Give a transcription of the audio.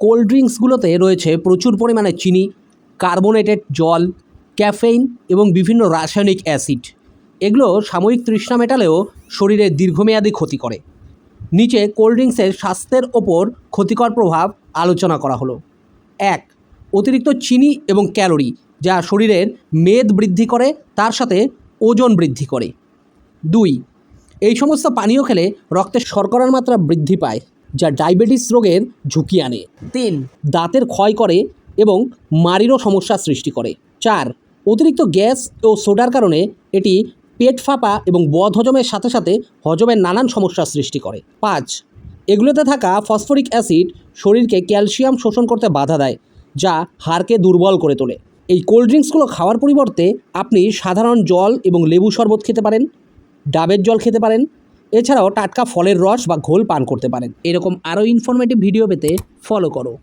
Cold ড্রিঙ্কসগুলোতে রয়েছে প্রচুর পরিমাণে চিনি, কার্বোনেটেড জল, ক্যাফেইন এবং বিভিন্ন রাসায়নিক অ্যাসিড। এগুলো সাময়িক তৃষ্ণা মেটালেও শরীরে দীর্ঘমেয়াদী ক্ষতি করে। নিচে কোল্ড ড্রিঙ্কসের স্বাস্থ্যের ওপর ক্ষতিকর প্রভাব আলোচনা করা হলো। 1. অতিরিক্ত চিনি এবং ক্যালোরি, যা শরীরের মেদ বৃদ্ধি করে, তার সাথে ওজন বৃদ্ধি করে। 2. এই সমস্ত পানীয় খেলে রক্তে শর্করার মাত্রা বৃদ্ধি পায়, যা ডায়াবেটিস রোগের ঝুঁকি আনে। 3. দাঁতের ক্ষয় করে এবং মাড়িরও সমস্যা সৃষ্টি করে। 4. অতিরিক্ত গ্যাস ও সোডার কারণে এটি পেট ফাঁপা এবং বদহজমের সাথে সাথে হজমের নানান সমস্যার সৃষ্টি করে। 5. এগুলোতে থাকা ফসফরিক অ্যাসিড শরীরকে ক্যালসিয়াম শোষণ করতে বাধা দেয়, যা হাড়কে দুর্বল করে তোলে। এই কোল্ড ড্রিঙ্কসগুলো খাওয়ার পরিবর্তে আপনি সাধারণ জল এবং লেবু শরবত খেতে পারেন, ডাবের জল খেতে পারেন, এছাড়াও টাটকা ফলের রস বা ঘোল পান করতে পারেন। এরকম আরও ইনফরমেটিভ ভিডিও পেতে ফলো করো।